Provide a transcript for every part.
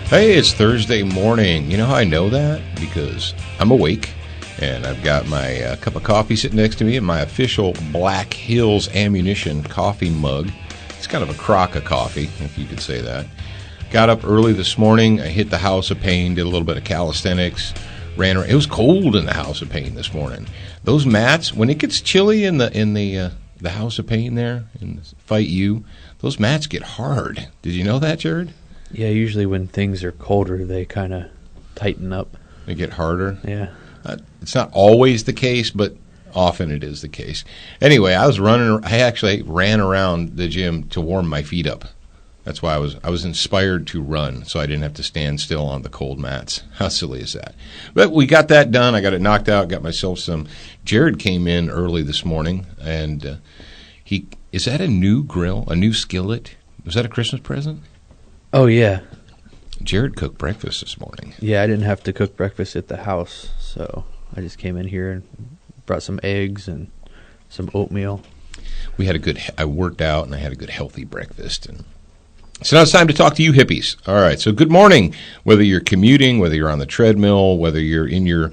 Hey, it's Thursday morning. You know how I know that? Because I'm awake, and I've got my cup of coffee sitting next to me and my official Black Hills Ammunition coffee mug. It's kind of a crock of coffee, if you could say that. Got up early this morning. I hit the House of Pain, did a little bit of calisthenics, ran around. It was cold in the House of Pain this morning. Those mats, when it gets chilly in the House of Pain there, in Fight U, those mats get hard. Did you know that, Jared? Yeah, usually when things are colder, they kind of tighten up. They get harder? Yeah. It's not always the case, but often it is the case. Anyway, I actually ran around the gym to warm my feet up. That's why I was inspired to run, so I didn't have to stand still on the cold mats. How silly is that? But we got that done. I got it knocked out, got myself some. Jared came in early this morning, and is that a new grill, a new skillet? Was that a Christmas present? Oh, yeah. Jared cooked breakfast this morning. Yeah, I didn't have to cook breakfast at the house, so I just came in here and brought some eggs and some oatmeal. I worked out, and I had a good healthy breakfast, and so now it's time to talk to you hippies. All right, so good morning. Whether you're commuting, whether you're on the treadmill, whether you're in your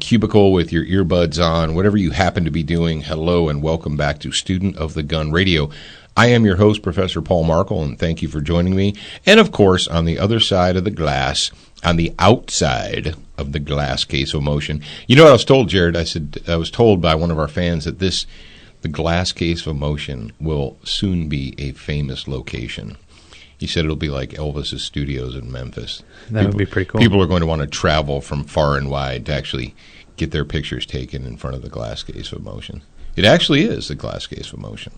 cubicle with your earbuds on, whatever you happen to be doing, hello and welcome back to Student of the Gun Radio. I am your host, Professor Paul Markel, and thank you for joining me. And, of course, on the other side of the glass, on the outside of the glass case of motion. You know what I was told, Jared? I was told by one of our fans that the glass case of motion will soon be a famous location. He said it'll be like Elvis's studios in Memphis. That would be pretty cool. People are going to want to travel from far and wide to actually get their pictures taken in front of the glass case of motion. It actually is the glass case of motion.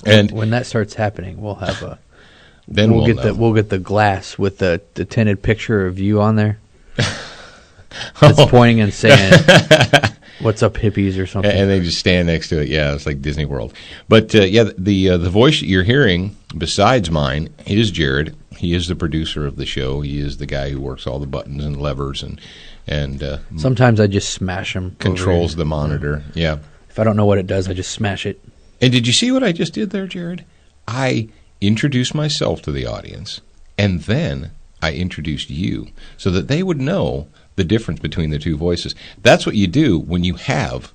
And when that starts happening, we'll have a. Then we'll get the glass with the tinted picture of you on there. That's pointing and saying, "What's up, hippies?" or something. And they just stand next to it. Yeah, it's like Disney World. But the voice that you're hearing, besides mine, is Jared. He is the producer of the show. He is the guy who works all the buttons and levers and sometimes I just smash them. Controls the monitor. Yeah. If I don't know what it does, I just smash it. And did you see what I just did there, Jared? I introduced myself to the audience, and then I introduced you so that they would know the difference between the two voices. That's what you do when you have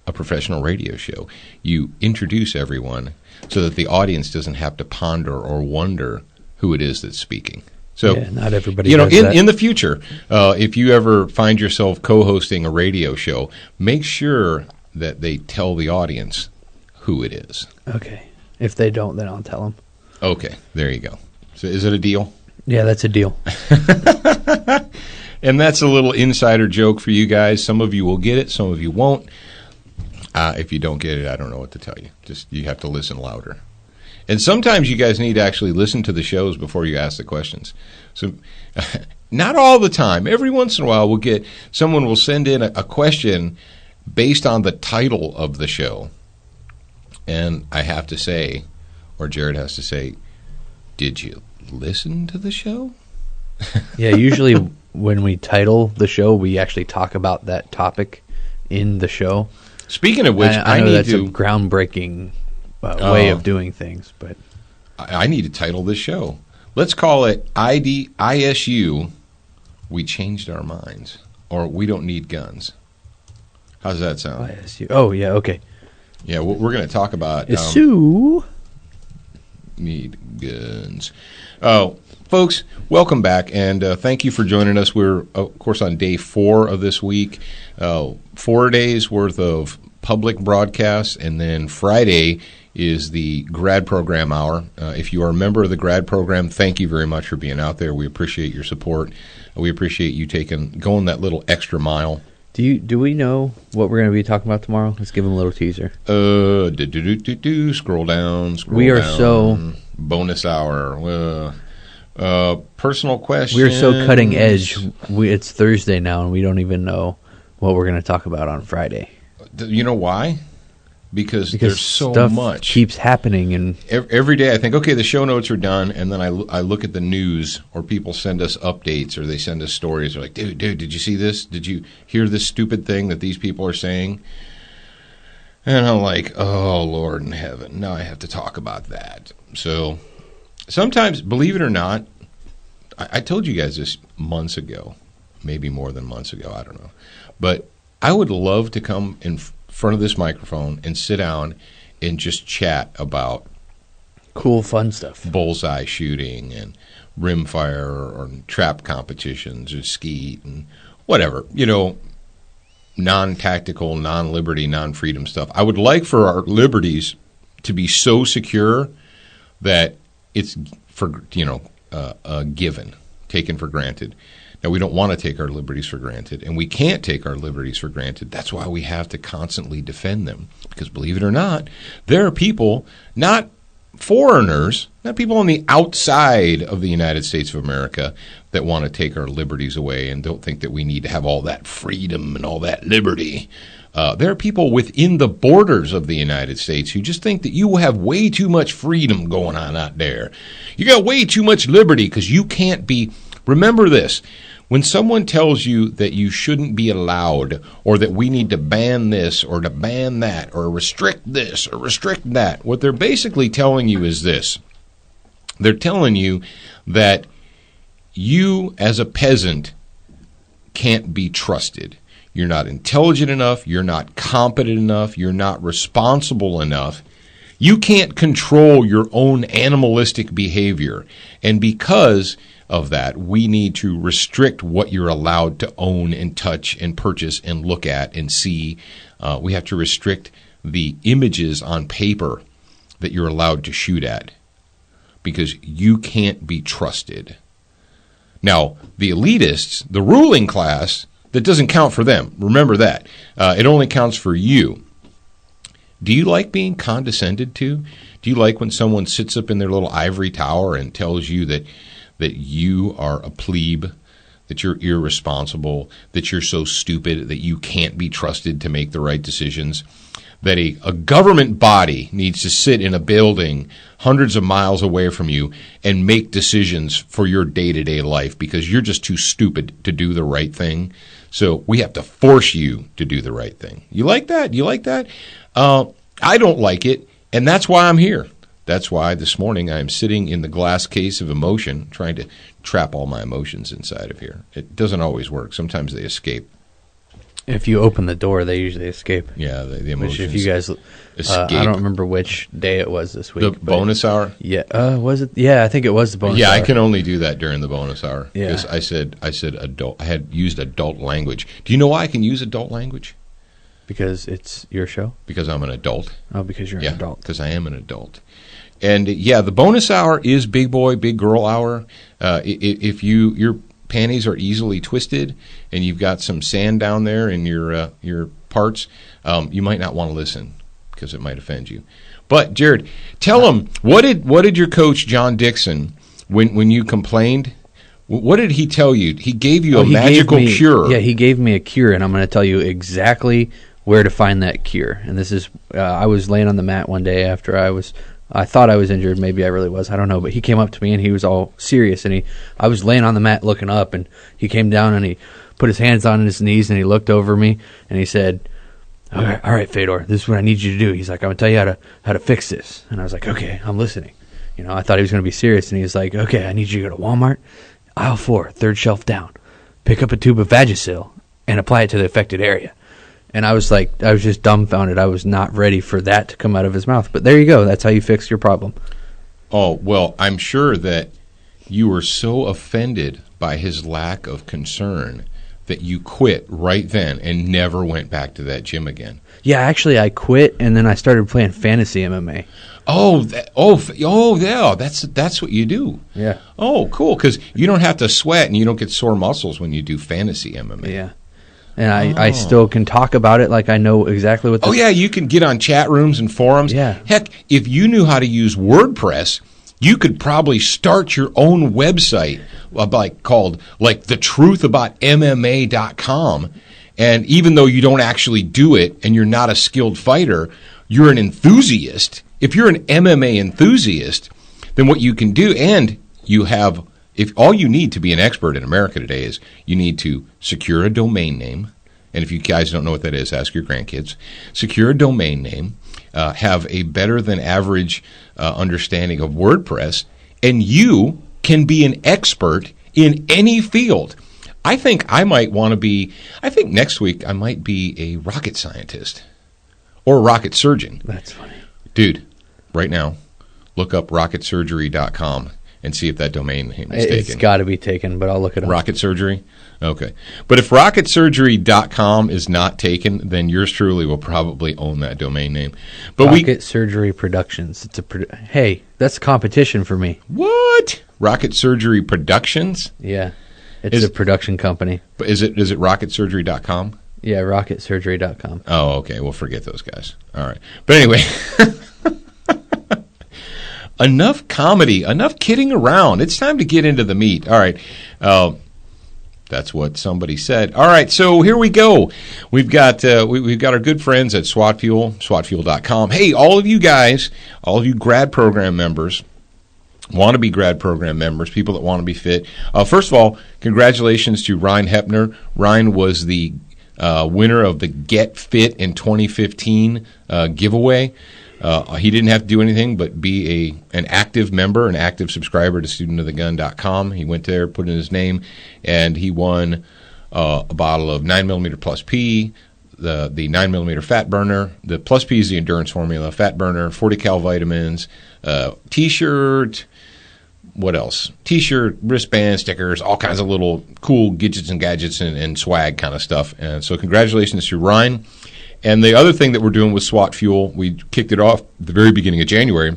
a professional radio show. You introduce everyone so that the audience doesn't have to ponder or wonder who it is that's speaking. So, yeah, not everybody does that. In the future, if you ever find yourself co-hosting a radio show, make sure that they tell the audience who it is. Okay. If they don't, then I'll tell them. Okay, there you go. So is it a deal? Yeah, that's a deal. And that's a little insider joke for you guys. Some of you will get it, some of you won't. If you don't get it, I don't know what to tell you. Just you have to listen louder. And sometimes you guys need to actually listen to the shows before you ask the questions. So not all the time. Every once in a while someone will send in a question based on the title of the show. And I have to say, or Jared has to say, did you listen to the show? Yeah, usually when we title the show, we actually talk about that topic in the show. Speaking of which, I know that's a groundbreaking way of doing things, but I need to title this show. Let's call it ISU, We Changed Our Minds, or We Don't Need Guns. How's that sound? ISU. Oh, yeah, okay. Yeah, we're going to talk about need guns. Oh, folks, welcome back, and thank you for joining us. We're, of course, on day 4 of this week. 4 days worth of public broadcasts, and then Friday is the grad program hour. If you are a member of the grad program, thank you very much for being out there. We appreciate your support. We appreciate you going that little extra mile. Do we know what we're going to be talking about tomorrow? Let's give them a little teaser. Scroll down. We are so bonus hour. Personal questions. We're so cutting edge. It's Thursday now, and we don't even know what we're going to talk about on Friday. You know why? Because there's so stuff much keeps happening, and every day I think, okay, the show notes are done, and then I look at the news, or people send us updates, or they send us stories. They're like, dude, did you see this? Did you hear this stupid thing that these people are saying? And I'm like, oh, Lord in heaven, now I have to talk about that. So sometimes, believe it or not, I told you guys this months ago, maybe more than months ago, I don't know. But I would love to come in front of this microphone and sit down and just chat about Cool, fun stuff. bullseye shooting and rimfire or trap competitions or skeet and whatever, non-tactical, non-liberty, non-freedom stuff. I would like for our liberties to be so secure that it's given, taken for granted. Now, we don't want to take our liberties for granted, and we can't take our liberties for granted. That's why we have to constantly defend them. Because believe it or not, there are people, not foreigners, not people on the outside of the United States of America, that want to take our liberties away and don't think that we need to have all that freedom and all that liberty. There are people within the borders of the United States who just think that you have way too much freedom going on out there. You got way too much liberty because you can't be. Remember this. When someone tells you that you shouldn't be allowed, or that we need to ban this or to ban that or restrict this or restrict that, what they're basically telling you is this. They're telling you that you as a peasant can't be trusted. You're not intelligent enough. You're not competent enough. You're not responsible enough. You can't control your own animalistic behavior. And because of that, we need to restrict what you're allowed to own and touch and purchase and look at and see. We have to restrict the images on paper that you're allowed to shoot at because you can't be trusted. Now, the elitists, the ruling class, that doesn't count for them. Remember that. It only counts for you. Do you like being condescended to? Do you like when someone sits up in their little ivory tower and tells you that you are a plebe, that you're irresponsible, that you're so stupid that you can't be trusted to make the right decisions? That a government body needs to sit in a building hundreds of miles away from you and make decisions for your day-to-day life because you're just too stupid to do the right thing. So we have to force you to do the right thing. You like that? You like that? I don't like it, and that's why I'm here. That's why this morning I'm sitting in the glass case of emotion, trying to trap all my emotions inside of here. It doesn't always work. Sometimes they escape. If you open the door, they usually escape. Yeah, the emotions. Which, if you guys, escape. I don't remember which day it was this week. The bonus hour? Yeah, was it? Yeah, I think it was the bonus hour. Yeah, I can only do that during the bonus hour. Yeah. Because I said adult. I had used adult language. Do you know why I can use adult language? Because it's your show? Because I'm an adult. Oh, because you're an adult. Because I am an adult. And yeah, the bonus hour is big boy, big girl hour. If your panties are easily twisted and you've got some sand down there in your parts, you might not want to listen because it might offend you. But Jared, tell them what did your coach John Dixon when you complained? What did he tell you? He gave you a magical cure. Yeah, he gave me a cure, and I'm going to tell you exactly where to find that cure. And this is, I was laying on the mat one day after I thought I was injured. Maybe I really was. I don't know. But he came up to me, and he was all serious. And I was laying on the mat looking up, and he came down, and he put his hands on his knees, and he looked over me, and he said, all right, Fedor, this is what I need you to do. He's like, I'm going to tell you how to fix this. And I was like, okay, I'm listening. I thought he was going to be serious, and he was like, okay, I need you to go to Walmart, aisle 4, third shelf down, pick up a tube of Vagisil, and apply it to the affected area. And I was just dumbfounded. I was not ready for that to come out of his mouth. But there you go. That's how you fix your problem. Oh, well, I'm sure that you were so offended by his lack of concern that you quit right then and never went back to that gym again. Yeah, actually, I quit, and then I started playing fantasy MMA. Yeah, that's what you do. Yeah. Oh, cool, because you don't have to sweat and you don't get sore muscles when you do fantasy MMA. Yeah. And I still can talk about it like I know exactly what. Yeah, you can get on chat rooms and forums. Yeah. Heck, if you knew how to use WordPress, you could probably start your own website called thetruthaboutmma.com. And even though you don't actually do it and you're not a skilled fighter, you're an enthusiast. If you're an MMA enthusiast, then what you can do, and you have, if all you need to be an expert in America today is you need to secure a domain name. And if you guys don't know what that is, ask your grandkids. Secure a domain name, have a better than average understanding of WordPress, and you can be an expert in any field. I think I might want to be, I think next week I might be a rocket scientist or a rocket surgeon. That's funny. Dude, right now, look up rocketsurgery.com and see if that domain name is It's taken. got to be taken, but I'll look it up. Rocket surgery? Okay. But if rocketsurgery.com is not taken, then yours truly will probably own that domain name. But Rocket Surgery Productions. It's hey, that's competition for me. What? Rocket Surgery Productions? Yeah. It's a production company. But is it rocketsurgery.com? Yeah, rocketsurgery.com. Oh, okay. We'll forget those guys. All right. But anyway, enough comedy, enough kidding around. It's time to get into the meat. All right. That's what somebody said. All right, so here we go. We've got we've got our good friends at SWAT Fuel, SWATfuel.com. Hey, all of you guys, all of you grad program members, want to be grad program members, people that want to be fit. First of all, congratulations to Ryan Hepner. Ryan was the winner of the Get Fit in 2015 giveaway. He didn't have to do anything but be an active member, an active subscriber to studentofthegun.com. He went there, put in his name, and he won a bottle of 9mm Plus P, the 9mm Fat Burner. The Plus P is the endurance formula, Fat Burner, 40 cal vitamins, T-shirt, what else? T-shirt, wristband, stickers, all kinds of little cool gadgets and gadgets and swag kind of stuff. And so congratulations to Ryan. And the other thing that we're doing with SWAT Fuel, we kicked it off at the very beginning of January,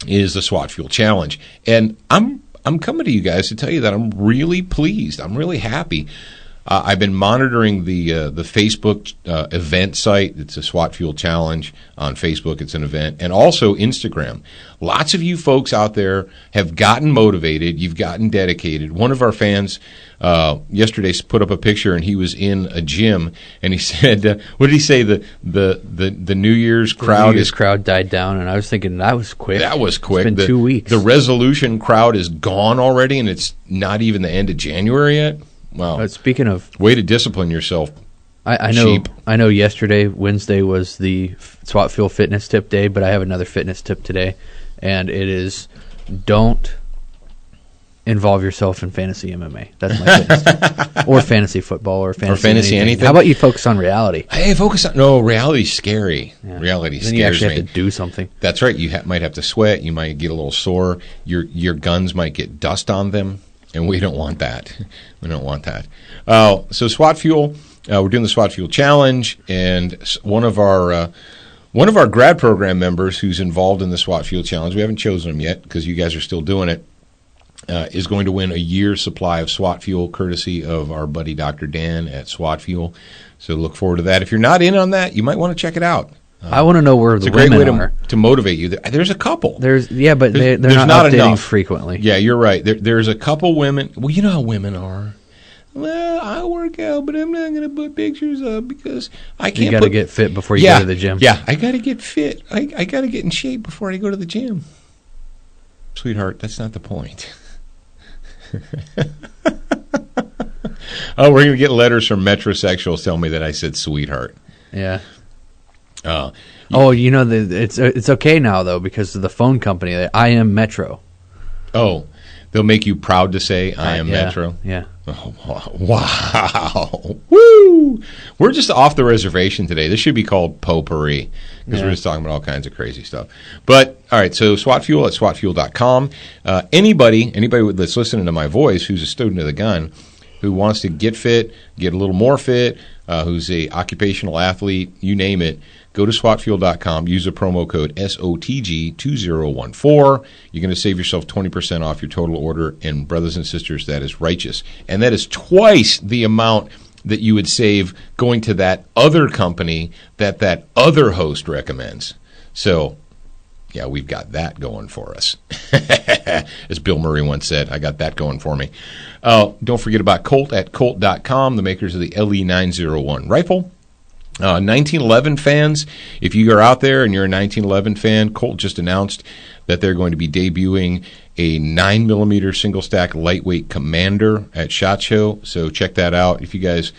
is the SWAT Fuel Challenge. And I'm coming to you guys to tell you that I'm really pleased. I'm really happy. I've been monitoring the Facebook event site. It's a SWAT Fuel Challenge on Facebook. It's an event. And also Instagram. Lots of you folks out there have gotten motivated. You've gotten dedicated. One of our fans yesterday put up a picture, and he was in a gym, and he said, what did he say? The New Year's crowd The New Year's crowd died down, and I was thinking, that was quick. That was quick. It's been 2 weeks. The resolution crowd is gone already, and it's not even the end of January yet. Wow. Speaking of, way to discipline yourself. I know yesterday, Wednesday, was the SWAT Fuel Fitness Tip Day, but I have another fitness tip today, and it is don't involve yourself in fantasy MMA. That's my fitness tip. Or fantasy football or fantasy anything. How about you focus on reality? Hey, no, reality's scary. Yeah. Reality then scares me. you actually have to do something. That's right. You might have to sweat. You might get a little sore. Your guns might get dust on them. And we don't want that. We don't want that. So SWAT Fuel, we're doing the SWAT Fuel Challenge, and one of our grad program members who's involved in the SWAT Fuel Challenge, we haven't chosen him yet because you guys are still doing it, is going to win a year's supply of SWAT Fuel, courtesy of our buddy Dr. Dan at SWAT Fuel. So look forward to that. If you're not in on that, you might want to check it out. I want to know where the women are. To motivate you. There's a couple. But they're not updating enough frequently. Yeah, you're right. There's a couple women. Well, you know how women are. Well, I work out, but I'm not going to put pictures up because I can't. You got to get fit before you go to the gym. Yeah, I got to get fit. I got to get in shape before I go to the gym. Sweetheart, that's not the point. Oh, we're going to get letters from metrosexuals telling me that I said sweetheart. Yeah. It's okay now though because of the phone company. I am Metro. Oh, they'll make you proud to say I am Metro. Yeah. Oh, wow. Woo! We're just off the reservation today. This should be called potpourri because we're just talking about all kinds of crazy stuff. But all right, so SWAT Fuel at SWATfuel.com. Anybody that's listening to my voice who's a student of the gun, who wants to get fit, get a little more fit, who's a occupational athlete, you name it, go to SWATfuel.com, use the promo code SOTG2014. You're going to save yourself 20% off your total order, and brothers and sisters, that is righteous. And that is twice the amount that you would save going to that other company that other host recommends. So, yeah, we've got that going for us. As Bill Murray once said, I got that going for me. Don't forget about Colt at Colt.com, the makers of the LE901 rifle. 1911 fans, if you are out there and you're a 1911 fan, Colt just announced that they're going to be debuting a 9mm single-stack lightweight Commander at SHOT Show. So check that out. If you guys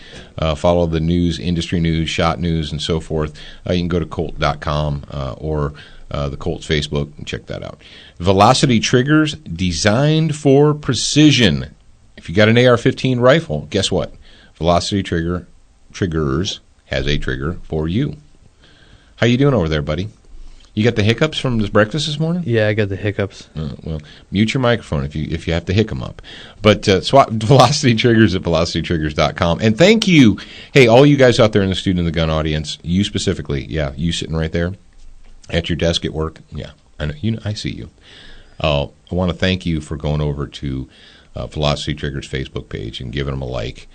follow the news, industry news, SHOT news, and so forth, you can go to Colt.com or the Colt's Facebook and check that out. Velocity triggers designed for precision. If you got an AR-15 rifle, guess what? Velocity Triggers has a trigger for you. How you doing over there, buddy? You got the hiccups from this breakfast this morning? Yeah, I got the hiccups. Well, mute your microphone if you have to hic them up. But swap Velocity Triggers at velocitytriggers.com. And thank you. Hey, all you guys out there in the Student of the Gun audience, you specifically, yeah, you sitting right there at your desk at work. Yeah, I know. I see you. I want to thank you for going over to Velocity Triggers Facebook page and giving them a like.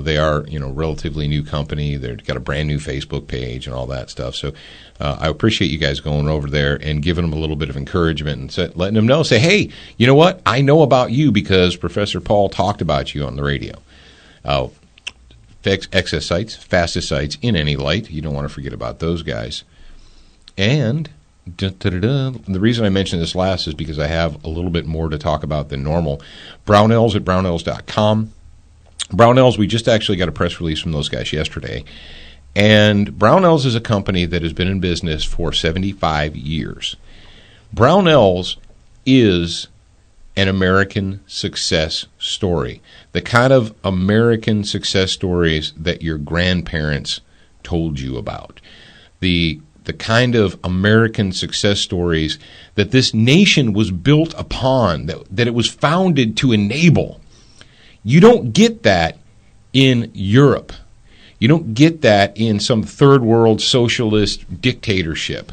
They are, relatively new company. They've got a brand new Facebook page and all that stuff. So I appreciate you guys going over there and giving them a little bit of encouragement and letting them know, say, hey, you know what? I know about you because Professor Paul talked about you on the radio. Excess sights, fastest sights in any light. You don't want to forget about those guys. And the reason I mentioned this last is because I have a little bit more to talk about than normal. Brownells at brownells.com. Brownells, we just actually got a press release from those guys yesterday. And Brownells is a company that has been in business for 75 years. Brownells is an American success story. The kind of American success stories that your grandparents told you about. The kind of American success stories that this nation was built upon, that it was founded to enable. You don't get that in Europe. You don't get that in some third world socialist dictatorship.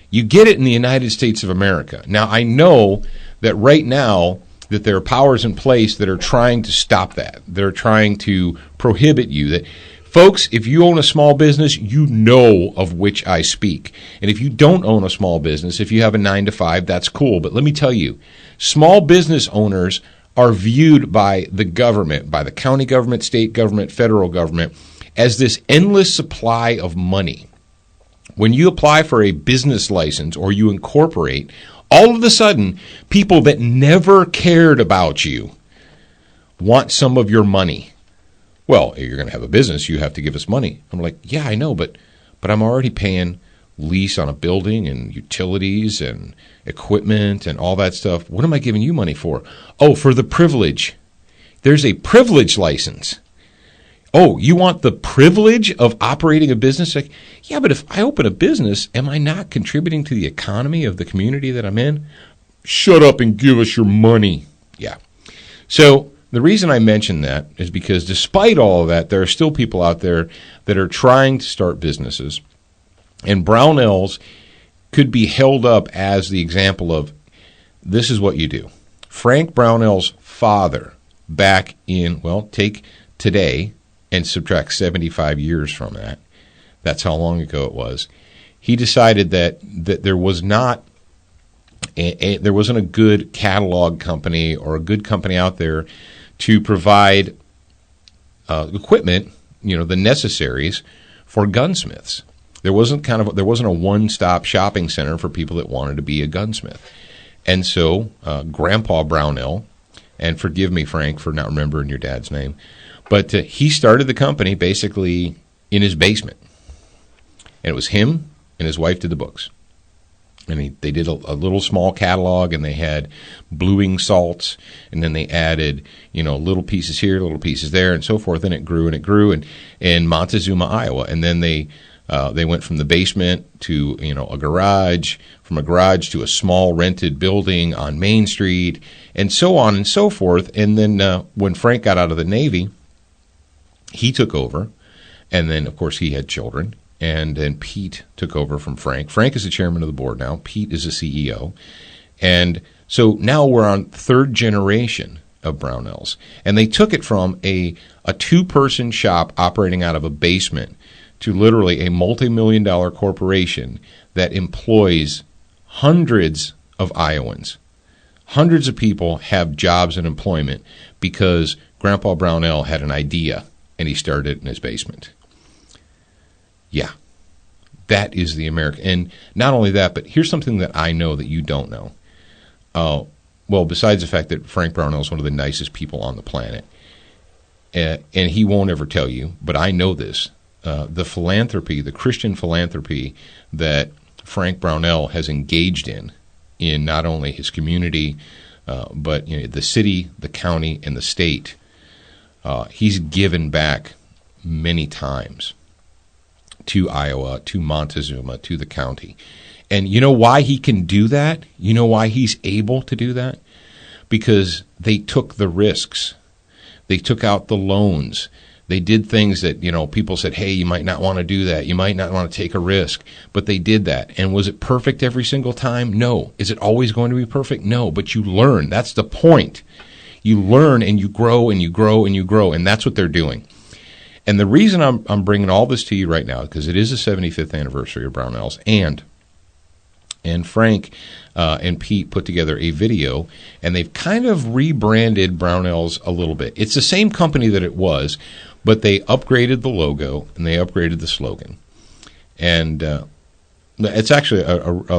You get it in the United States of America. Now, I know that right now that there are powers in place that are trying to stop that. They're trying to prohibit you. That, folks, if you own a small business, you know of which I speak. And if you don't own a small business, if you have a 9-to-5, that's cool. But let me tell you, small business owners are viewed by the government, by the county government, state government, federal government, as this endless supply of money. When you apply for a business license or you incorporate, all of a sudden, people that never cared about you want some of your money. Well, you're going to have a business, you have to give us money. I'm like, yeah, I know, but I'm already paying lease on a building and utilities and equipment and all that stuff. What am I giving you money for? Oh, for the privilege. There's a privilege license. Oh, you want the privilege of operating a business? Like, yeah, but if I open a business, am I not contributing to the economy of the community that I'm in? Shut up and give us your money. Yeah. So the reason I mention that is because despite all of that, there are still people out there that are trying to start businesses. And Brownells could be held up as the example of this is what you do. Frank Brownell's father back in, well, take today and subtract 75 years from that. That's how long ago it was. He decided that there was not there wasn't a good catalog company or a good company out there to provide equipment, the necessaries for gunsmiths. There wasn't a one-stop shopping center for people that wanted to be a gunsmith. And so Grandpa Brownell, and forgive me, Frank, for not remembering your dad's name, but he started the company basically in his basement. And it was him and his wife did the books. And they did a little small catalog, and they had bluing salts, and then they added, little pieces here, little pieces there, and so forth. And it grew and in Montezuma, Iowa. And then they went from the basement to, a garage, from a garage to a small rented building on Main Street, and so on and so forth. And then when Frank got out of the Navy, he took over, and then, of course, he had children, and then Pete took over from Frank. Frank is the chairman of the board now. Pete is the CEO. And so now we're on third generation of Brownells. And they took it from a two-person shop operating out of a basement to literally a multi-million-dollar corporation that employs hundreds of Iowans. Hundreds of people have jobs and employment because Grandpa Brownell had an idea, and he started it in his basement. Yeah, that is the American. And not only that, but here's something that I know that you don't know. Well, besides the fact that Frank Brownell is one of the nicest people on the planet, and he won't ever tell you, but I know this. The philanthropy, the Christian philanthropy that Frank Brownell has engaged in not only his community, but the city, the county, and the state He's given back many times to Iowa, to Montezuma, to the county. And you know why he can do that? You know why he's able to do that? Because they took the risks. They took out the loans. They did things that, people said, hey, you might not want to do that. You might not want to take a risk. But they did that. And was it perfect every single time? No. Is it always going to be perfect? No. But you learn. That's the point. You learn and you grow and you grow and you grow. And that's what they're doing. And the reason I'm bringing all this to you right now, because it is the 75th anniversary of Brownells, and Frank and Pete put together a video, and they've kind of rebranded Brownells a little bit. It's the same company that it was, but they upgraded the logo and they upgraded the slogan. And it's actually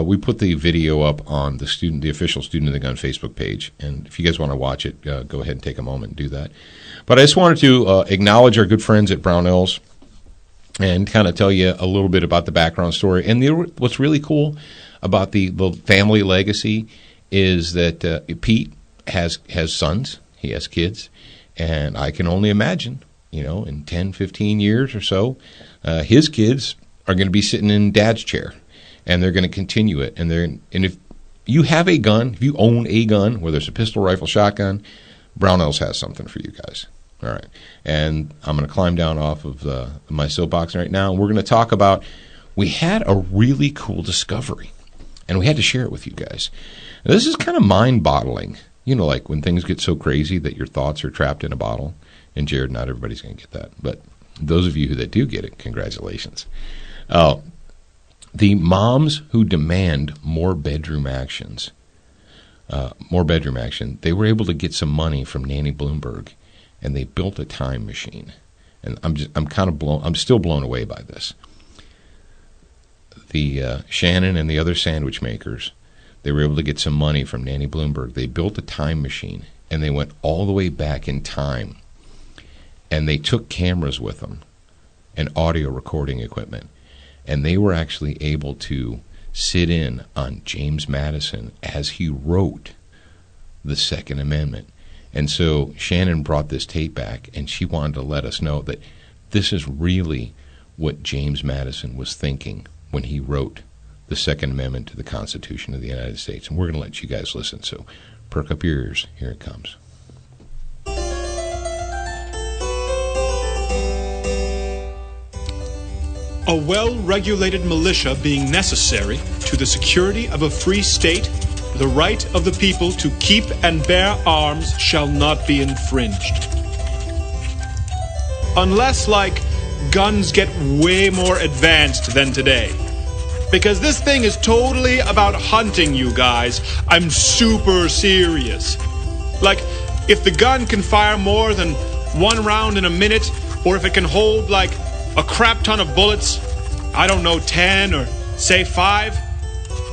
we put the video up on the official Student of the Gun Facebook page, and if you guys want to watch it, go ahead and take a moment and do that. But I just wanted to acknowledge our good friends at Brownells and kind of tell you a little bit about the background story. And what's really cool about the family legacy is that Pete has sons, he has kids, and I can only imagine, in 10, 15 years or so, his kids are going to be sitting in Dad's chair, and they're going to continue it. And if you have a gun, if you own a gun, whether it's a pistol, rifle, shotgun, Brownells has something for you guys. All right. And I'm going to climb down off of my soapbox right now, and we're going to talk about, we had a really cool discovery, and we had to share it with you guys. Now, this is kind of mind-boggling. Like when things get so crazy that your thoughts are trapped in a bottle. And Jared, not everybody's going to get that. But those of you that do get it, congratulations. The moms who demand more bedroom action, they were able to get some money from Nanny Bloomberg, and they built a time machine. And I'm still blown away by this. The Shannon and the other sandwich makers, they were able to get some money from Nanny Bloomberg. They built a time machine, and they went all the way back in time. And they took cameras with them and audio recording equipment. And they were actually able to sit in on James Madison as he wrote the Second Amendment. And so Shannon brought this tape back, and she wanted to let us know that this is really what James Madison was thinking when he wrote the Second Amendment to the Constitution of the United States. And we're going to let you guys listen, so perk up your ears. Here it comes. A well-regulated militia being necessary to the security of a free state, the right of the people to keep and bear arms shall not be infringed. Unless, guns get way more advanced than today. Because this thing is totally about hunting, you guys. I'm super serious. If the gun can fire more than one round in a minute, or if it can hold, a crap ton of bullets, I don't know, 10 or say 5,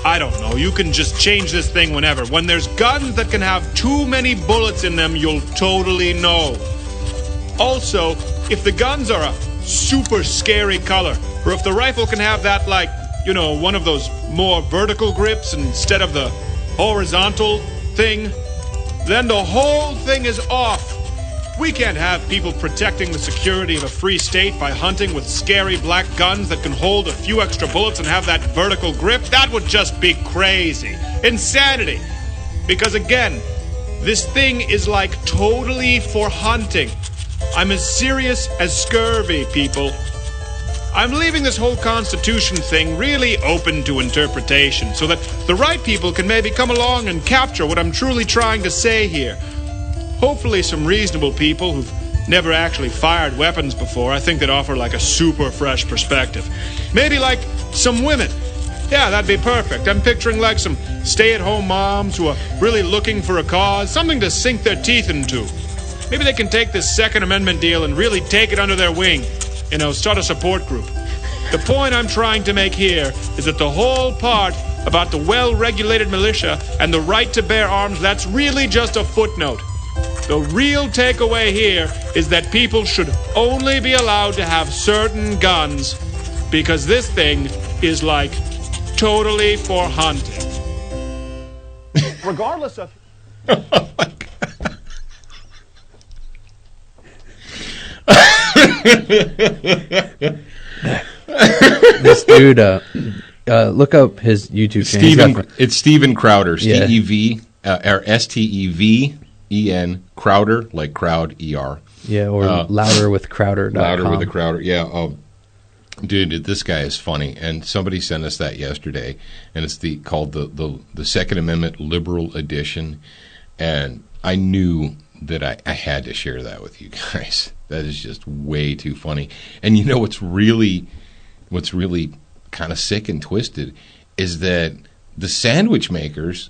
I don't know. You can just change this thing whenever. When there's guns that can have too many bullets in them, you'll totally know. Also, if the guns are a super scary color, or if the rifle can have that, one of those more vertical grips instead of the horizontal thing, then the whole thing is off. We can't have people protecting the security of a free state by hunting with scary black guns that can hold a few extra bullets and have that vertical grip. That would just be crazy. Insanity. Because again, this thing is totally for hunting. I'm as serious as scurvy, people. I'm leaving this whole Constitution thing really open to interpretation so that the right people can maybe come along and capture what I'm truly trying to say here. Hopefully some reasonable people who've never actually fired weapons before. I think they'd offer a super fresh perspective. Maybe some women. Yeah, that'd be perfect. I'm picturing some stay-at-home moms who are really looking for a cause, something to sink their teeth into. Maybe they can take this Second Amendment deal and really take it under their wing. Start a support group. The point I'm trying to make here is that the whole part about the well-regulated militia and the right to bear arms, that's really just a footnote. The real takeaway here is that people should only be allowed to have certain guns because this thing is totally for hunting. Regardless of... This dude, look up his YouTube channel. It's Steven Crowder. Yeah. Steven or Steven Crowder, like crowd ER. Yeah, or louderwithcrowder.com. Louder with a Crowder. Yeah. Dude, this guy is funny, and somebody sent us that yesterday, and it's called the Second Amendment Liberal Edition, and I knew that I had to share that with you guys. That is just way too funny. And you know what's really kind of sick and twisted is that the sandwich makers,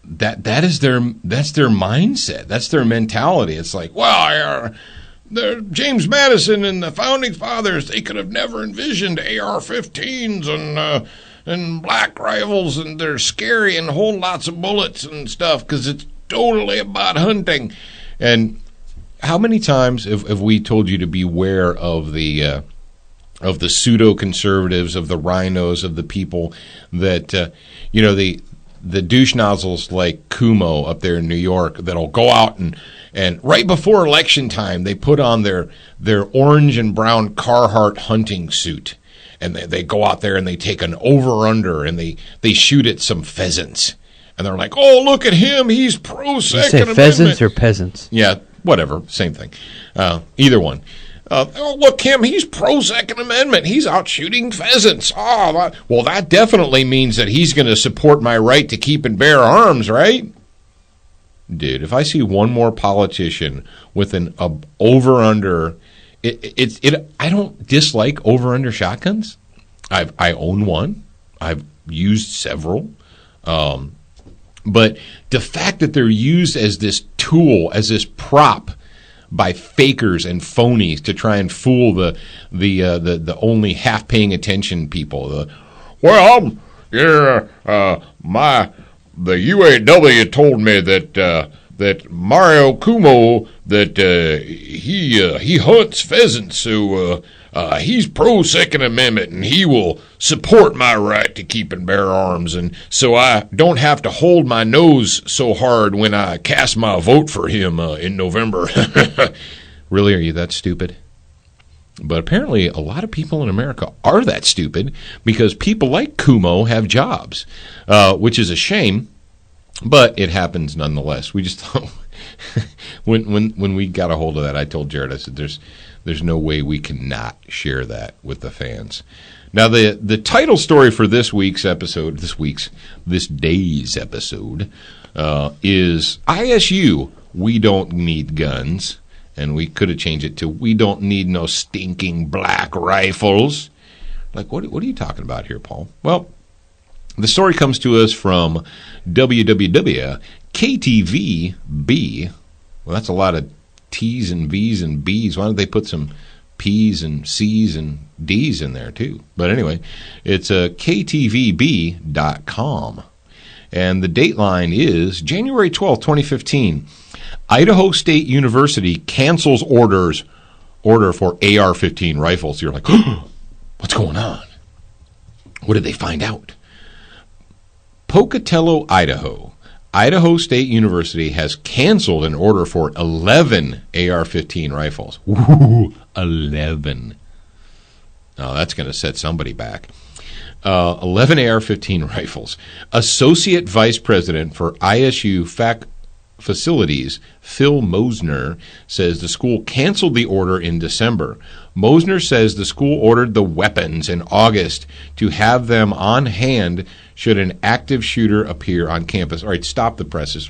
that's their mindset. That's their mentality. It's like, well, James Madison and the Founding Fathers, they could have never envisioned AR-15s and black rifles, and they're scary and hold lots of bullets and stuff because it's totally about hunting. And how many times have we told you to beware of the pseudo-conservatives, of the rhinos, of the people that, the douche nozzles like Kumo up there in New York that'll go out and right before election time, they put on their orange and brown Carhartt hunting suit. And they go out there and they take an over-under and they shoot at some pheasants. And they're like, oh, look at him. He's pro-Second Amendment. Pheasants or peasants? Yeah, whatever. Same thing. Either one. Oh, look, him. He's pro-Second Amendment. He's out shooting pheasants. Oh, well, that definitely means that he's going to support my right to keep and bear arms, right? Dude, if I see one more politician with an over-under, I don't dislike over-under shotguns. I own one. I've used several. But the fact that they're used as this tool, as this prop by fakers and phonies to try and fool the only half paying attention people. The UAW told me that Mario Kumo he hunts pheasants, so he's pro Second Amendment and he will support my right to keep and bear arms, and so I don't have to hold my nose so hard when I cast my vote for him in November. Really, are you that stupid? But apparently a lot of people in America are that stupid because people like Kumo have jobs, which is a shame, but it happens nonetheless. We just thought when we got a hold of that, I told Jared, I said, there's no way we cannot share that with the fans. Now, the title story for this day's episode, is ISU, we don't need guns. And we could have changed it to, we don't need no stinking black rifles. Like, what are you talking about here, Paul? Well, the story comes to us from www.KTVB. Well, that's a lot of T's and V's and B's. Why don't they put some P's and C's and D's in there, too? But anyway, it's KTVB.com. And the dateline is January 12th, 2015. Idaho State University cancels order for AR-15 rifles. You're like, oh, what's going on? What did they find out? Pocatello, Idaho. Idaho State University has canceled an order for 11 AR-15 rifles. Ooh, 11. Oh, that's going to set somebody back. 11 AR-15 rifles. Associate Vice President for ISU Facilities, Phil Mosner, says the school canceled the order in December. Mosner says the school ordered the weapons in August to have them on hand should an active shooter appear on campus. All right, stop the presses.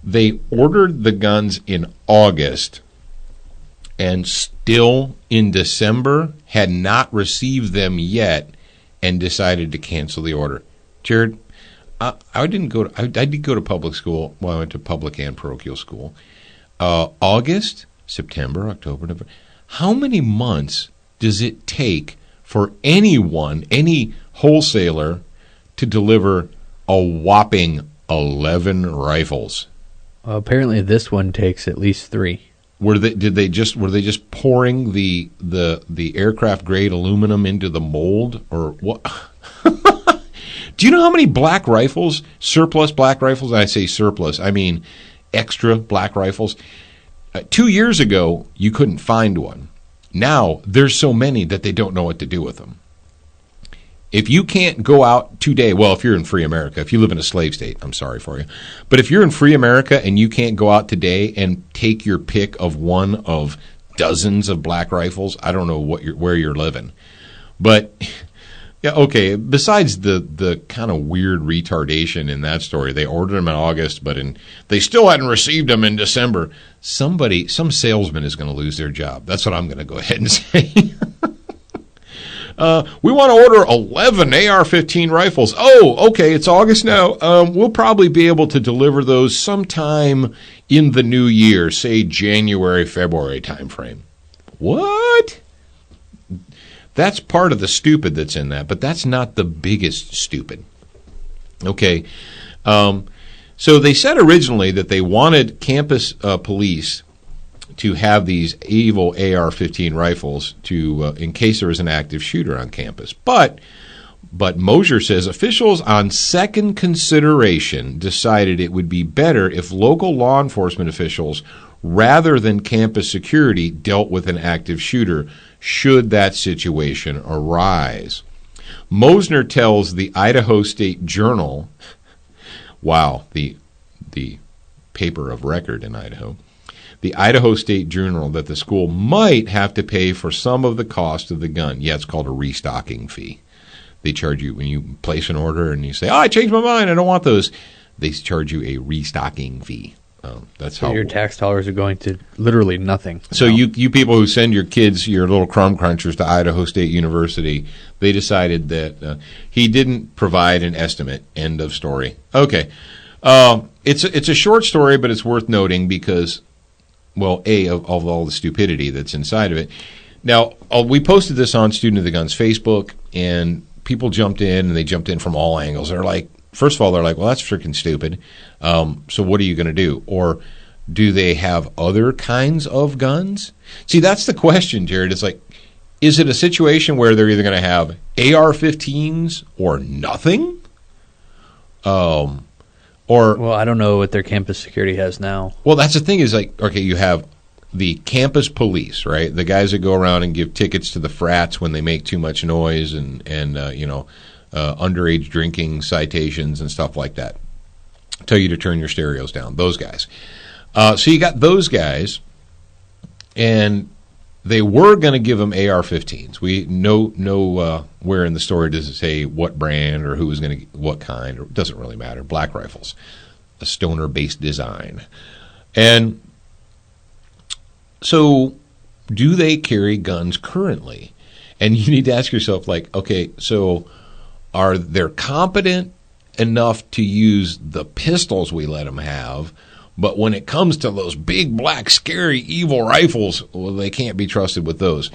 They ordered the guns in August and still in December had not received them yet and decided to cancel the order. Jared, I did go to public school. Well, I went to public and parochial school. August, September, October, November. How many months does it take for anyone, any wholesaler, to deliver a whopping 11 rifles? Apparently, this one takes at least 3. Were they just pouring the aircraft grade aluminum into the mold, or what? Do you know how many black rifles, surplus black rifles, and I say surplus, I mean extra black rifles, 2 years ago, you couldn't find one. Now, there's so many that they don't know what to do with them. If you can't go out today, well, if you're in free America, if you live in a slave state, I'm sorry for you. But if you're in free America and you can't go out today and take your pick of one of dozens of black rifles, I don't know where you're living. But, yeah, okay, besides the kind of weird retardation in that story, they ordered them in August, but they still hadn't received them in December. Some salesman is going to lose their job. That's what I'm going to go ahead and say. We want to order 11 AR-15 rifles. Oh, okay, it's August now. We'll probably be able to deliver those sometime in the new year, say January, February timeframe. What? That's part of the stupid that's in that, but that's not the biggest stupid. Okay, so they said originally that they wanted campus police to have these evil AR-15 rifles in case there was an active shooter on campus. But Mosier says officials on second consideration decided it would be better if local law enforcement officials, rather than campus security, dealt with an active shooter should that situation arise. Mosner tells the Idaho State Journal, wow, the paper of record in Idaho, the Idaho State Journal, that the school might have to pay for some of the cost of the gun. Yeah, it's called a restocking fee. They charge you when you place an order and you say, I changed my mind, I don't want those. They charge you a restocking fee. That's so how your tax dollars are going to literally nothing. So you people who send your kids, your little crumb crunchers, to Idaho State University, they decided that he didn't provide an estimate. End of story. Okay. It's a short story, but it's worth noting because, well, of all the stupidity that's inside of it. Now, we posted this on Student of the Guns Facebook, and people jumped in, and they jumped in from all angles. They're like, first of all, they're like, well, that's freaking stupid. So what are you going to do? Or do they have other kinds of guns? See, that's the question, Jared. It's like, is it a situation where they're either going to have AR-15s or nothing? Well, I don't know what their campus security has now. Well, that's the thing is like, okay, you have the campus police, right? The guys that go around and give tickets to the frats when they make too much noise and underage drinking citations and stuff like that. Tell you to turn your stereos down. Those guys. So you got those guys, and they were going to give them AR-15s. We know where in the story does it say what brand or who was going to what kind. Or it doesn't really matter. Black rifles, a stoner-based design, and so do they carry guns currently? And you need to ask yourself, like, okay, so are they competent enough to use the pistols we let them have, but when it comes to those big, black, scary, evil rifles, well, they can't be trusted with those.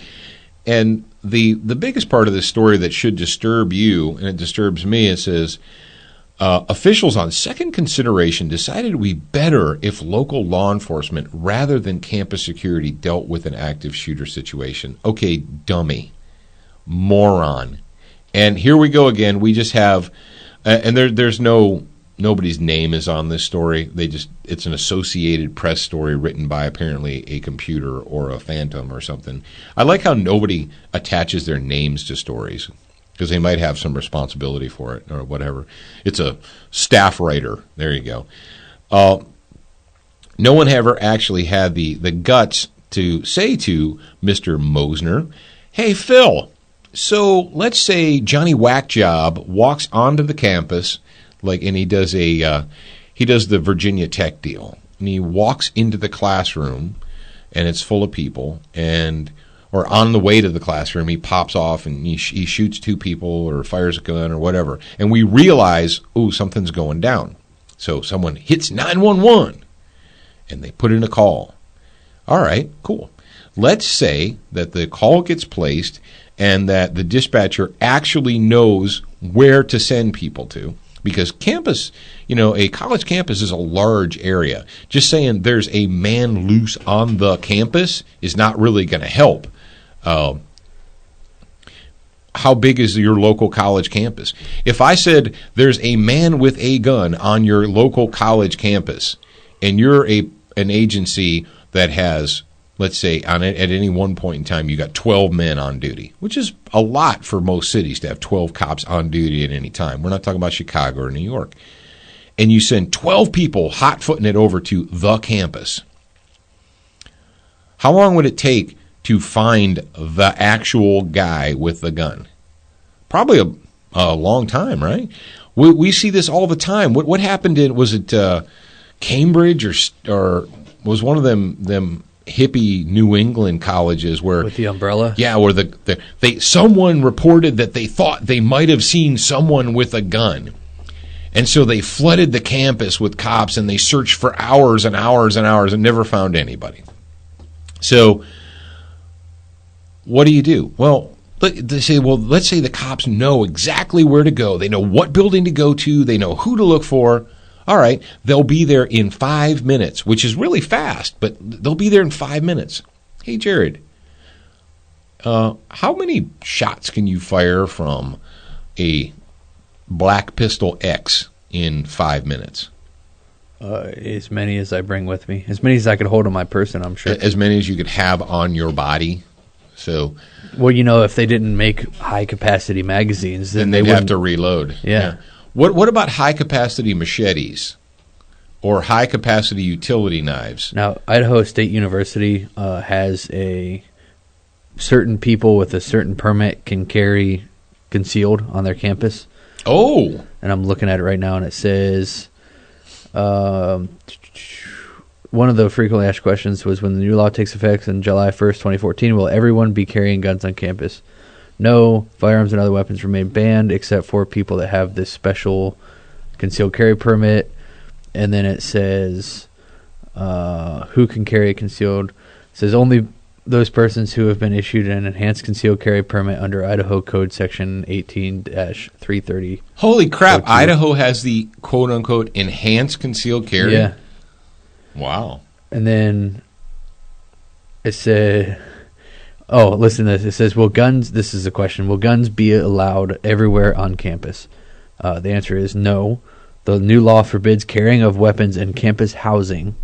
And the biggest part of this story that should disturb you, and it disturbs me, it says, officials on second consideration decided it would be better if local law enforcement, rather than campus security, dealt with an active shooter situation. Okay, dummy. Moron. And here we go again. We just have, and there's nobody's name is on this story. It's an Associated Press story written by apparently a computer or a phantom or something. I like how nobody attaches their names to stories because they might have some responsibility for it or whatever. It's a staff writer. There you go. No one ever actually had the guts to say to Mr. Mosner, hey, Phil, so let's say Johnny Whackjob walks onto the campus, and he does the Virginia Tech deal, and he walks into the classroom, and it's full of people, or on the way to the classroom, he pops off and he shoots two people or fires a gun or whatever, and we realize, ooh, something's going down. So someone hits 911, and they put in a call. All right, cool. Let's say that the call gets placed and that the dispatcher actually knows where to send people to. Because campus, a college campus is a large area. Just saying there's a man loose on the campus is not really going to help. How big is your local college campus? If I said there's a man with a gun on your local college campus and you're an agency that has, let's say, at any one point in time, you got 12 men on duty, which is a lot for most cities to have 12 cops on duty at any time. We're not talking about Chicago or New York. And you send 12 people hot-footing it over to the campus. How long would it take to find the actual guy with the gun? Probably a long time, right? We see this all the time. What happened was it Cambridge or was one of them hippie New England colleges where With the umbrella? Yeah, where someone reported that they thought they might have seen someone with a gun. And so they flooded the campus with cops and they searched for hours and hours and hours and never found anybody. So what do? Well, they say, let's say the cops know exactly where to go. They know what building to go to. They know who to look for. All right, they'll be there in 5 minutes, which is really fast, but they'll be there in 5 minutes. Hey, Jared, how many shots can you fire from a Black Pistol X in 5 minutes? As many as I bring with me. As many as I could hold on my person, I'm sure. As many as you could have on your body. So, well, if they didn't make high-capacity magazines, then they'd have to reload. Yeah. What about high-capacity machetes or high-capacity utility knives? Now, Idaho State University has certain people with a certain permit can carry concealed on their campus. Oh. And I'm looking at it right now, and it says one of the frequently asked questions was, when the new law takes effect on July 1st, 2014, will everyone be carrying guns on campus? No, firearms and other weapons remain banned except for people that have this special concealed carry permit. And then it says who can carry a concealed. It says only those persons who have been issued an enhanced concealed carry permit under Idaho Code Section 18-330. Holy crap, Idaho has the quote-unquote enhanced concealed carry? Yeah. Wow. And then it said, listen to this. It says, this is a question, will guns be allowed everywhere on campus? The answer is no. The new law forbids carrying of weapons in campus housing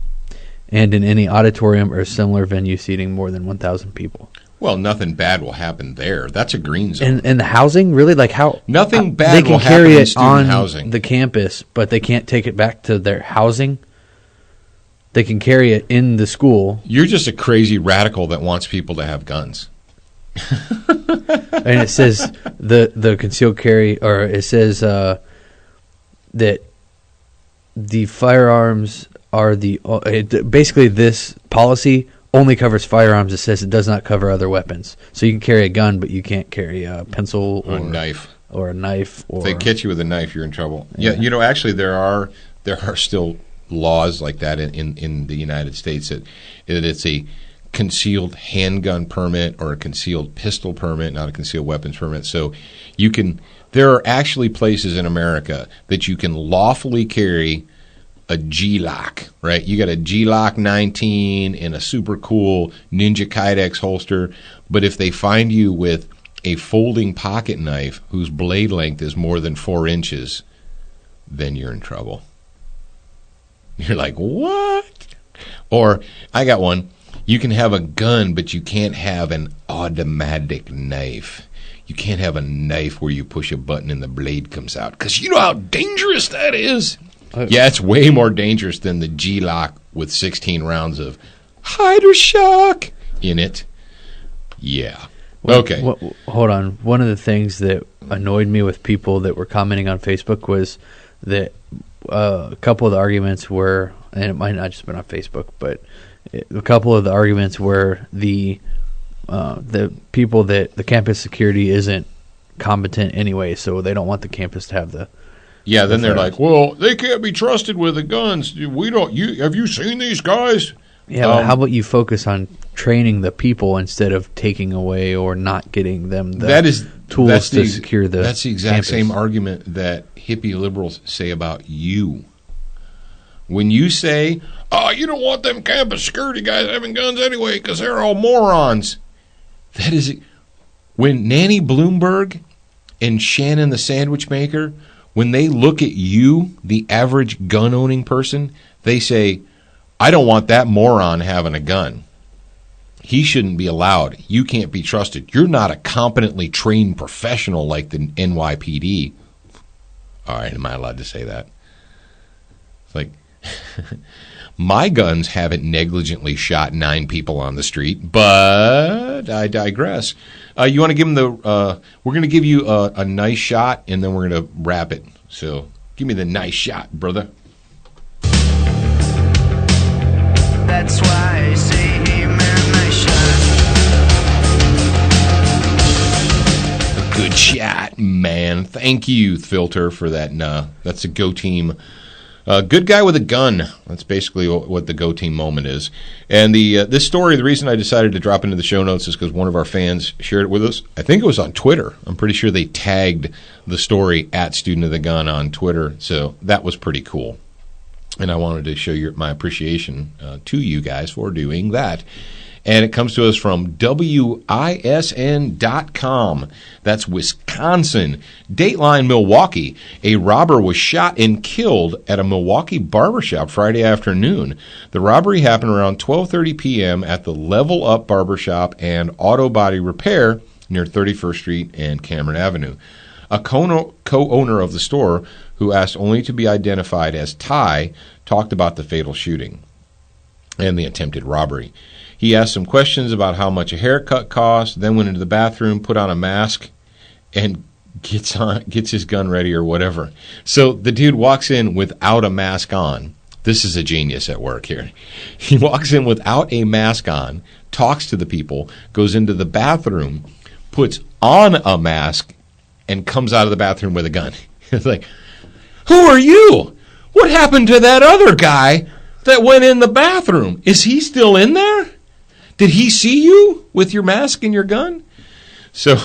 and in any auditorium or similar venue seating more than 1,000 people. Well, nothing bad will happen there. That's a green zone. And the housing, really? Like how? Nothing bad they can will carry happen in it student on housing. the campus, but they can't take it back to their housing. They can carry it in the school. You're just a crazy radical that wants people to have guns. And it says the concealed carry, or it says that the firearms are basically this policy only covers firearms. It says it does not cover other weapons. So you can carry a gun, but you can't carry a pencil or a knife. Or a knife. Or if they catch you with a knife, you're in trouble. Yeah, actually there are still laws like that in the United States that it's a concealed handgun permit or a concealed pistol permit, not a concealed weapons permit. So there are actually places in America that you can lawfully carry a G-Lock, right? You got a G-Lock 19 in a super cool Ninja Kydex holster, but if they find you with a folding pocket knife whose blade length is more than 4 inches, then you're in trouble. You're like, what? Or, I got one. You can have a gun, but you can't have an automatic knife. You can't have a knife where you push a button and the blade comes out. Because you know how dangerous that is? Yeah, it's way more dangerous than the G-Lock with 16 rounds of Hydershock in it. Yeah. Okay. Hold on. One of the things that annoyed me with people that were commenting on Facebook was that a couple of the arguments were, and it might not just been on Facebook, but a couple of the arguments were the people that the campus security isn't competent anyway, so they don't want the campus to have the. Yeah, then they're like, well, they can't be trusted with the guns. Have you seen these guys? Yeah, but how about you focus on training the people instead of taking away or not getting them the tools to secure the That's the exact campus. same argument that hippie liberals say about you. When you say, you don't want them campus security guys having guns anyway because they're all morons. That is, when Nanny Bloomberg and Shannon the sandwich maker, when they look at you, the average gun-owning person, they say, I don't want that moron having a gun. He shouldn't be allowed. You can't be trusted. You're not a competently trained professional like the NYPD. All right, am I allowed to say that? It's like, my guns haven't negligently shot 9 people on the street, but I digress. You want to give him we're going to give you a nice shot, and then we're going to wrap it. So give me the nice shot, brother. That's why I say, hey man, nice shot. Good shot, man. Thank you, Filter, for that. That's a Go Team. Good guy with a gun. That's basically what the Go Team moment is. And this story, the reason I decided to drop into the show notes is because one of our fans shared it with us. I think it was on Twitter. I'm pretty sure they tagged the story at Student of the Gun on Twitter. So that was pretty cool. And I wanted to show my appreciation to you guys for doing that. And it comes to us from WISN.com. That's Wisconsin. Dateline, Milwaukee. A robber was shot and killed at a Milwaukee barbershop Friday afternoon. The robbery happened around 12:30 p.m. at the Level Up Barbershop and Auto Body Repair near 31st Street and Cameron Avenue. A co-owner of the store, who asked only to be identified as Ty, talked about the fatal shooting and the attempted robbery. He asked some questions about how much a haircut cost, then went into the bathroom, put on a mask, and gets his gun ready or whatever. So the dude walks in without a mask on. This is a genius at work here. He walks in without a mask on, talks to the people, goes into the bathroom, puts on a mask, and comes out of the bathroom with a gun. It's like, who are you? What happened to that other guy that went in the bathroom? Is he still in there? Did he see you with your mask and your gun? So,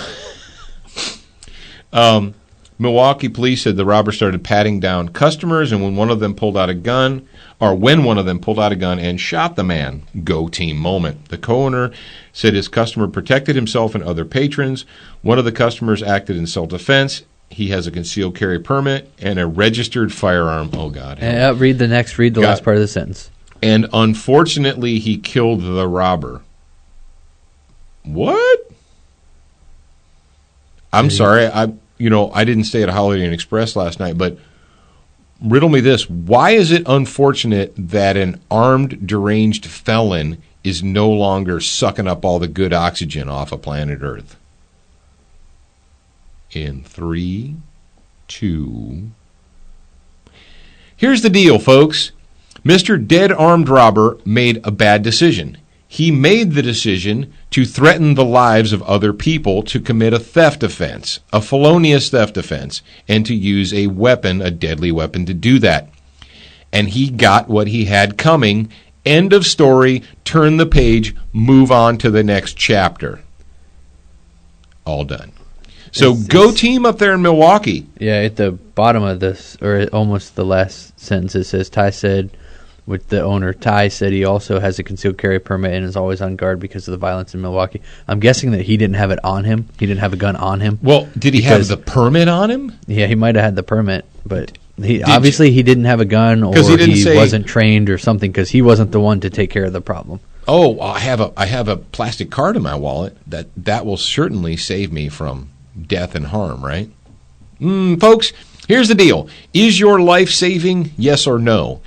Milwaukee police said the robber started patting down customers, and when one of them pulled out a gun and shot the man. Go Team moment. The co-owner said his customer protected himself and other patrons. One of the customers acted in self-defense. He has a concealed carry permit and a registered firearm. Oh, God. Read the last part of the sentence. And unfortunately, he killed the robber. What? I'm sorry. I didn't stay at a Holiday Inn Express last night, but riddle me this. Why is it unfortunate that an armed, deranged felon is no longer sucking up all the good oxygen off of planet Earth? In 3, 2. Here's the deal, folks. Mr. Dead Armed Robber made a bad decision. He made the decision to threaten the lives of other people to commit a theft offense, a felonious theft offense, and to use a weapon, a deadly weapon, to do that. And he got what he had coming. End of story. Turn the page. Move on to the next chapter. All done. So Go Team up there in Milwaukee. Yeah, at the bottom of this, or almost the last sentence, it says, Ty said, with the owner, Ty said he also has a concealed carry permit and is always on guard because of the violence in Milwaukee. I'm guessing that he didn't have it on him. He didn't have a gun on him. Well, did he have the permit on him? Yeah, he might have had the permit, but he didn't have a gun, or he wasn't trained or something, because he wasn't the one to take care of the problem. Oh, I have a plastic card in my wallet that will certainly save me from death and harm, right? Folks, here's the deal. Is your life saving? Yes or no?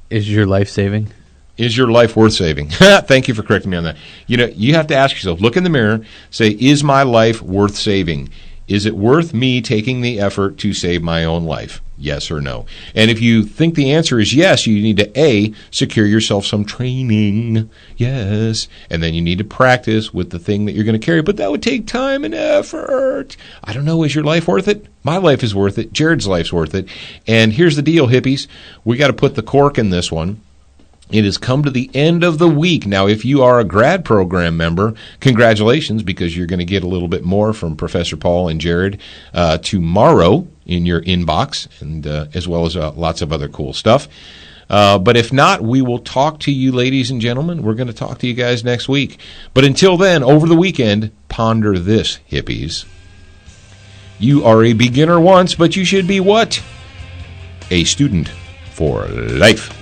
Is your life saving? Is your life worth saving? Thank you for correcting me on that. You have to ask yourself, look in the mirror, say, is my life worth saving? Is it worth me taking the effort to save my own life? Yes or no? And if you think the answer is yes, you need to A, secure yourself some training. Yes. And then you need to practice with the thing that you're going to carry. But that would take time and effort. I don't know. Is your life worth it? My life is worth it. Jared's life's worth it. And here's the deal, hippies. We got to put the cork in this one. It has come to the end of the week. Now, if you are a grad program member, congratulations, because you're going to get a little bit more from Professor Paul and Jared tomorrow in your inbox, and as well as lots of other cool stuff. But if not, we will talk to you, ladies and gentlemen. We're going to talk to you guys next week. But until then, over the weekend, ponder this, hippies. You are a beginner once, but you should be what? A student for life.